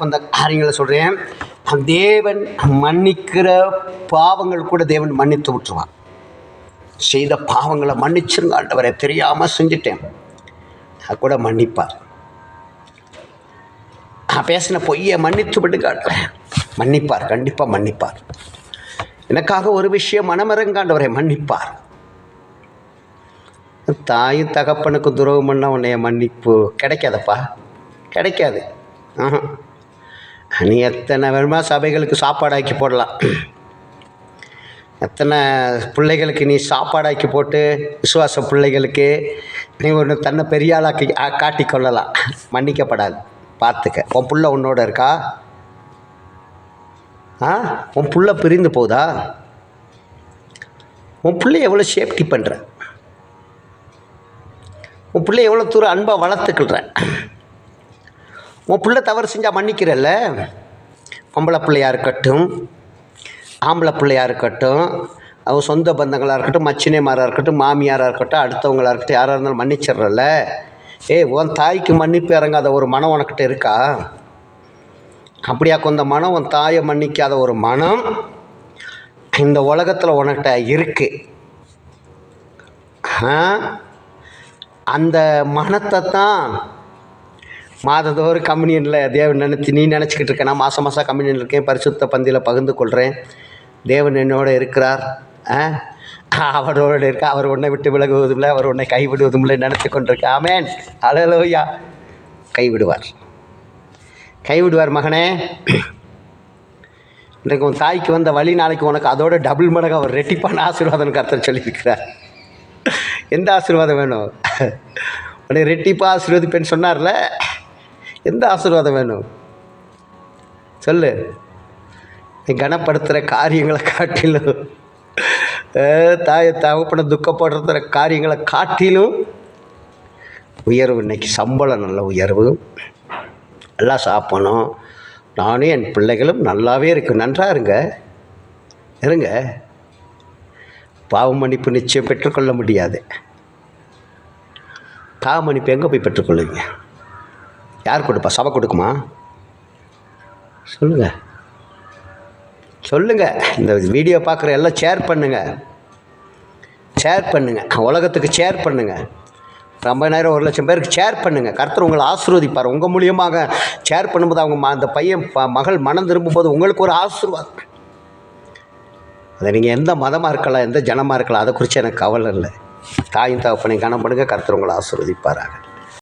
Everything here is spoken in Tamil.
அந்த காரியங்களை சொல்கிறேன். தேவன் மன்னிக்கிற பாவங்கள் கூட தேவன் மன்னித்து விட்டுருவான். செய்த பாவங்களை மன்னிச்சிருங்க ஆண்டவரே, தெரியாமல் செஞ்சுட்டேன், அது கூட மன்னிப்பார். பேசின பொய்யை மன்னித்து விடுங்க ஆண்டவரே, மன்னிப்பார், கண்டிப்பாக மன்னிப்பார். எனக்காக ஒரு விஷயம் மனமிறங்க ஆண்டவரே, மன்னிப்பார். தாயும் தகப்பனுக்கு துரோகம் பண்ண உன்னைய மன்னிப்பு கிடைக்காதப்பா, கிடைக்காது. நீ எத்தனை வேணுமா சபைகளுக்கு சாப்பாடாக்கி போடலாம், எத்தனை பிள்ளைகளுக்கு நீ சாப்பாடாக்கி போட்டு விசுவாச பிள்ளைகளுக்கு நீ ஒன்று தன்னை பெரிய ஆளாக்கி காட்டிக்கொள்ளலாம், மன்னிக்கப்படாது. பார்த்துக்க. உன் புள்ள உன்னோட இருக்கா? உன் புள்ள பிரிந்து போதா? உன் பிள்ளை எவ்வளோ சேஃப்டி பண்ணுற, உன் பிள்ளை எவ்வளோ தூரம் அன்பாக வளர்த்துக்கிற, உன் பிள்ளை தவறு செஞ்சால் மன்னிக்கிறல்ல. பொம்பளை பிள்ளையாக இருக்கட்டும், ஆம்பளை பிள்ளையாக இருக்கட்டும், அவன் சொந்த பந்தங்களாக இருக்கட்டும், மச்சினைமாராக இருக்கட்டும், மாமியாராக இருக்கட்டும், அடுத்தவங்களாக இருக்கட்டும், யாராக இருந்தாலும் மன்னிச்சிட்றல்ல. உன் தாய்க்கு மன்னிப்பு இறங்காத ஒரு மனம் உனக்கிட்ட இருக்கா? அப்படியா கொண்ட மனம், உன் தாயை மன்னிக்காத ஒரு மனம் இந்த உலகத்தில் உனக்கிட்ட இருக்குது. அந்த மனத்தை தான் மாதந்தோறும் கம்யூனியனில் தேவன் நீ நினச்சிக்கிட்டு இருக்க. நான் மாதம் மாதம் கம்யூனியன் இருக்கேன், பரிசுத்த பந்தியில் பகிர்ந்து கொள்கிறேன், தேவன் என்னோடு இருக்கிறார், அவரோடு இருக்க, அவர் உன்னை விட்டு விலகுவதும் இல்லை, அவர் உன்னை கைவிடுவதும் இல்லை நினச்சி கொண்டிருக்கேன். ஆமேன், அல்லேலூயா. கைவிடுவார், கைவிடுவார் மகனே. இன்றைக்கு உன் தாய்க்கு வந்த வழி நாளைக்கு உனக்கு அதோட டபுள் மடங்கு அவர் ரெட்டிப்பான ஆசீர்வாதம் கர்த்தர் சொல்லியிருக்கிறார். எந்த ஆசீர்வாதம் வேணும்? உன்னை ரெட்டிப்பாக ஆசீர்வதிப்பேன்னு சொன்னார்ல, எந்த ஆசீர்வாதம் வேணும் சொல்லு? நீ கனப்படுத்துகிற காரியங்களை காட்டிலும், தாயை தகப்பனை துக்கப்படுத்துகிற காரியங்களை காட்டிலும் உயர்வு. இன்னைக்கு சம்பளம் நல்ல உயர்வு, நல்லா சாப்பிடணும், நானும் என் பிள்ளைகளும் நல்லாவே இருக்கு. நன்றாக இருங்க. பாவ மன்னிப்பு நிச்சயம் பெற்றுக்கொள்ள முடியாது. பாவ மன்னிப்பு எங்கே போய் பெற்றுக்கொள்ளுவீங்க? யார் கொடுப்பா? சபை கொடுக்குமா? சொல்லுங்கள். இந்த வீடியோ பார்க்குற எல்லாம் ஷேர் பண்ணுங்கள், உலகத்துக்கு ஷேர் பண்ணுங்கள். 50,000 1,00,000 பேருக்கு ஷேர் பண்ணுங்கள். கர்த்தர் உங்களை ஆசீர்வதிப்பார். உங்கள் மூலியமாக ஷேர் பண்ணும்போது அவங்க அந்த பையன் மகள் மனம் திரும்பும்போது உங்களுக்கு ஒரு ஆசீர்வாதம். அதை நீங்கள் எந்த மதமாக இருக்கலாம், எந்த ஜனமாக இருக்கலாம், அதை குறித்து எனக்கு கவலை இல்லை. தாயும் தகப்பனை கனம் பண்ணுங்க. கர்த்தர் உங்களை ஆசீர்வதிப்பாராக.